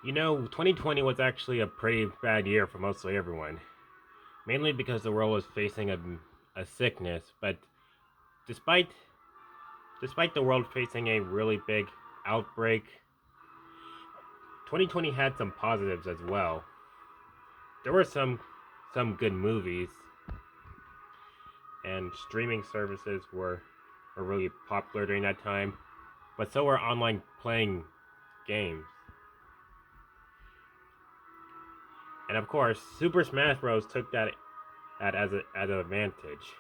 You know, 2020 was actually a pretty bad year for mostly everyone, mainly because the world was facing a sickness. But despite despite the world facing a really big outbreak, 2020 had some positives as well. There were some good movies, and streaming services were really popular during that time. But so were online playing games, and of course, Super Smash Bros. Took that as an advantage.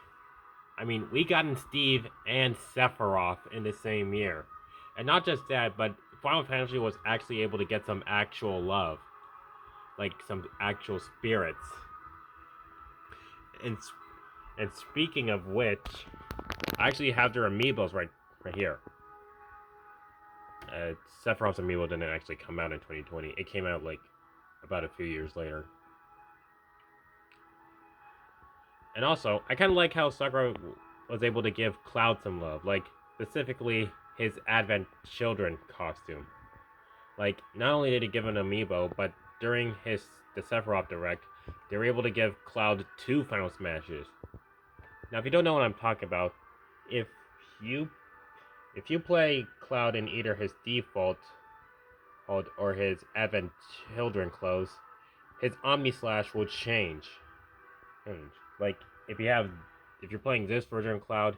I mean, we got in Steve and Sephiroth in the same year. And not just that, but Final Fantasy was actually able to get some actual love, like some actual spirits. And and speaking of which, I actually have their amiibos right here. Sephiroth's amiibo didn't actually come out in 2020. It came out like about a few years later. And also, I kind of like how Sakura was able to give Cloud some love, like specifically his Advent Children costume. Like, not only did he give an amiibo, but during the Sephiroth Direct, they were able to give Cloud two Final Smashes. Now, if you don't know what I'm talking about, if you if you play Cloud in either his default or his Advent Children clothes, his Omni Slash will change. Like if you're playing this version of Cloud,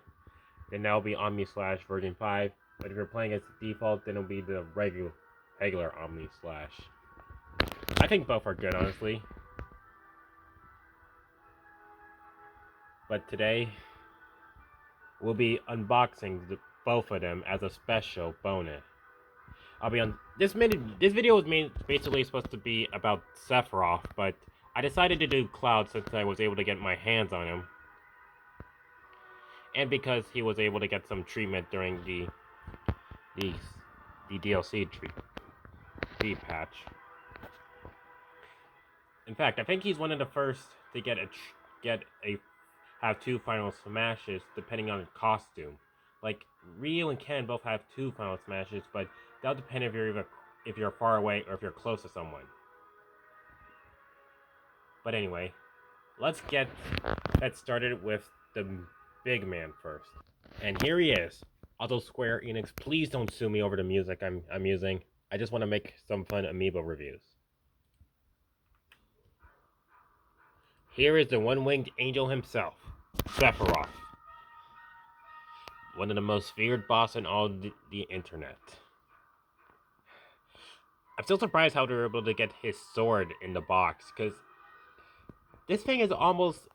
then that'll be Omni Slash version 5. But if you're playing as the default, then it'll be the regular Omni Slash. I think both are good, honestly. But today, we'll be unboxing both of them as a special bonus. I'll be on this video was basically supposed to be about Sephiroth, but I decided to do Cloud since I was able to get my hands on him, and because he was able to get some treatment during the the DLC patch. In fact, I think he's one of the first to get a have two final smashes depending on costume. Like Ryu and Ken both have two final smashes, but that'll depend if you're far away or if you're close to someone. But anyway, let's get started with the big man first. And here he is. Although Square Enix, please don't sue me over the music I'm using. I just want to make some fun amiibo reviews. Here is the one-winged angel himself, Sephiroth. One of the most feared boss in all the internet. I'm still surprised how they're able to get his sword in the box, because this thing is almost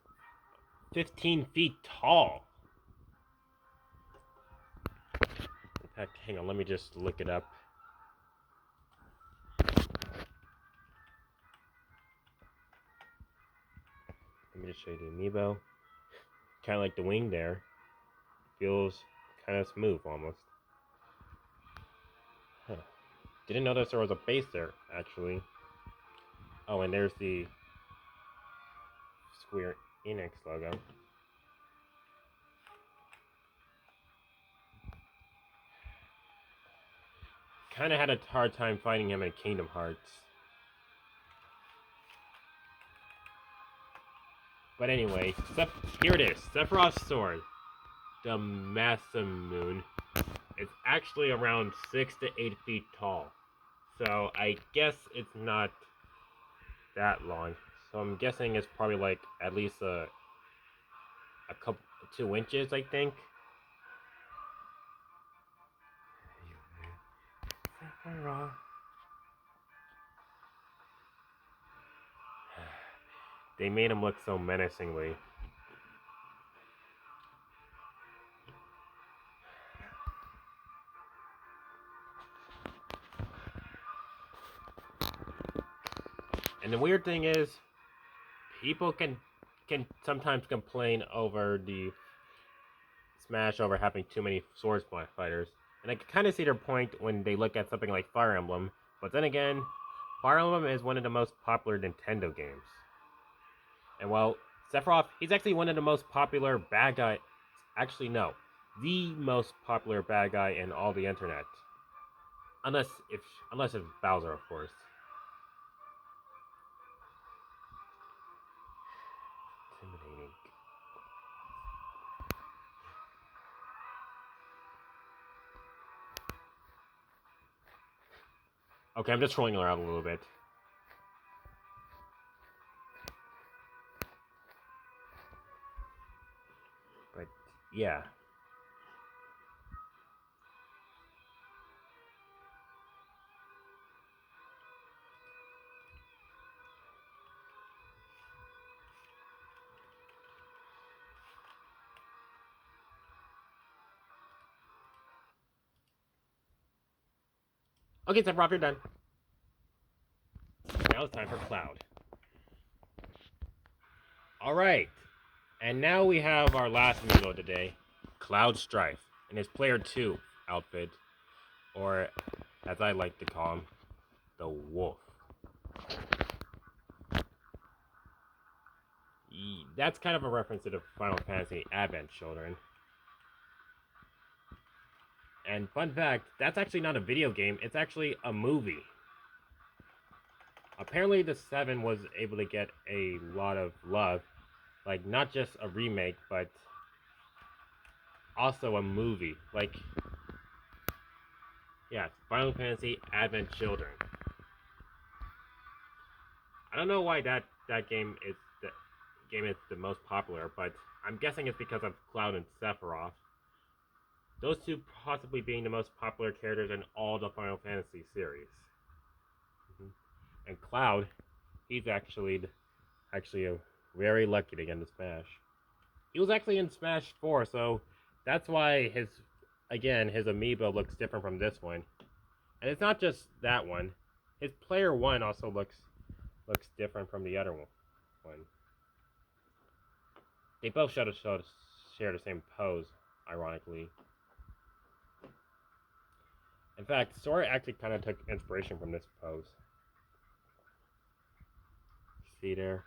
15 feet tall. In fact, hang on, let me just look it up. Let me just show you the amiibo. Kind of like the wing there. Feels kind of smooth almost. Huh. Didn't notice there was a base there, actually. Oh, and there's the Square Enix logo. Kind of had a hard time finding him in Kingdom Hearts. But anyway, here it is. Sephiroth's sword. The Masamune. It's actually around 6 to 8 feet tall. So I guess it's not that long. So I'm guessing it's probably like at least a couple 2 inches, I think. Sephiroth. They made him look so menacingly. And the weird thing is, people can sometimes complain over the Smash over having too many sword fighters, and I can kind of see their point when they look at something like Fire Emblem. But then again, Fire Emblem is one of the most popular Nintendo games. And while Sephiroth, he's actually one of the most popular bad guy. Actually, no, the most popular bad guy in all the internet. Unless it's Bowser, of course. Okay, I'm just trolling around a little bit. But, yeah. Okay, Sephiroth, you're done. Now it's time for Cloud. Alright. And now we have our last amiibo today, Cloud Strife, in his Player 2 outfit, or as I like to call him, the Wolf. That's kind of a reference to the Final Fantasy Advent Children. And fun fact, that's actually not a video game, it's actually a movie. Apparently the 7 was able to get a lot of love. Like, not just a remake, but also a movie. Like, yeah, Final Fantasy Advent Children. I don't know why that game is the most popular, but I'm guessing it's because of Cloud and Sephiroth. Those two possibly being the most popular characters in all the Final Fantasy series. And Cloud, he's actually very lucky to get into Smash. He was actually in Smash 4, so that's why his amiibo looks different from this one. And it's not just that one. His Player 1 also looks different from the other one. They both share the same pose, ironically. In fact, Sora actually kind of took inspiration from this pose. See there?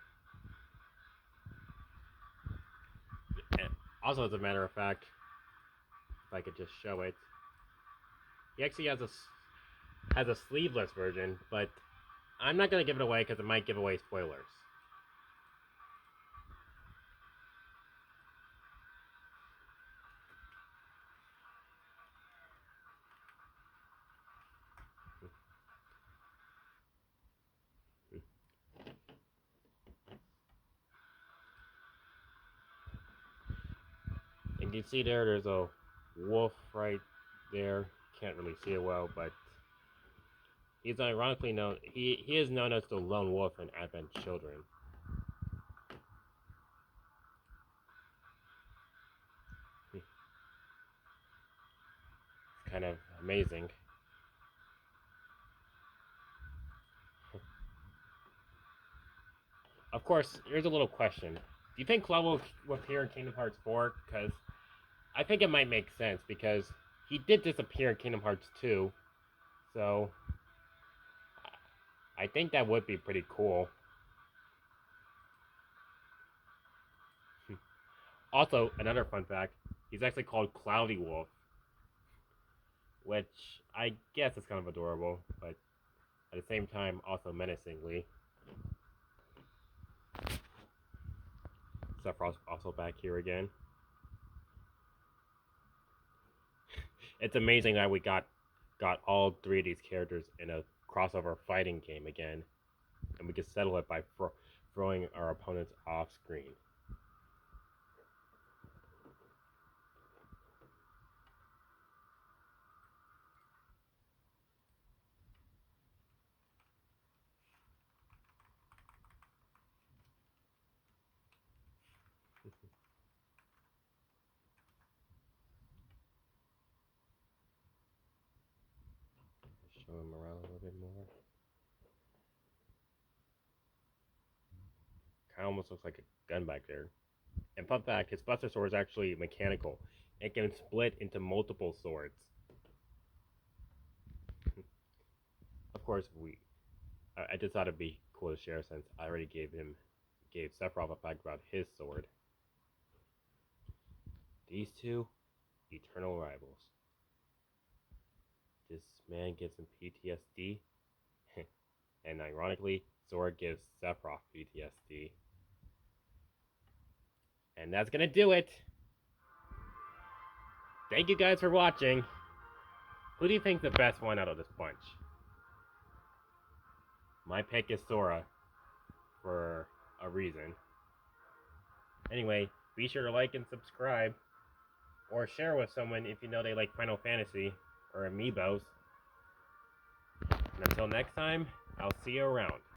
And also, as a matter of fact, if I could just show it, he actually has a sleeveless version, but I'm not going to give it away because it might give away spoilers. And you see there's a wolf right there. Can't really see it well, but he's ironically known. He is known as the lone wolf in Advent Children. It's kind of amazing. Of course, here's a little question. Do you think Cloud will appear in Kingdom Hearts 4? Because I think it might make sense, because he did disappear in Kingdom Hearts 2. So I think that would be pretty cool. Also, another fun fact, he's actually called Cloudy Wolf, which I guess is kind of adorable, but at the same time, also menacingly. Sephiroth's also back here again. It's amazing that we got all three of these characters in a crossover fighting game again, and we can settle it by throwing our opponents off screen. Show him around a little bit more. Kind of almost looks like a gun back there. And fun fact, his Buster Sword is actually mechanical. It can split into multiple swords. Of course, I just thought it'd be cool to share since I already gave Sephiroth a fact about his sword. These two, eternal rivals. This man gives him PTSD, and ironically, Sora gives Sephiroth PTSD. And that's gonna do it. Thank you guys for watching. Who do you think's the best one out of this bunch? My pick is Sora for a reason. Anyway, be sure to like and subscribe, or share with someone if you know they like Final Fantasy or Amiibos. And until next time, I'll see you around.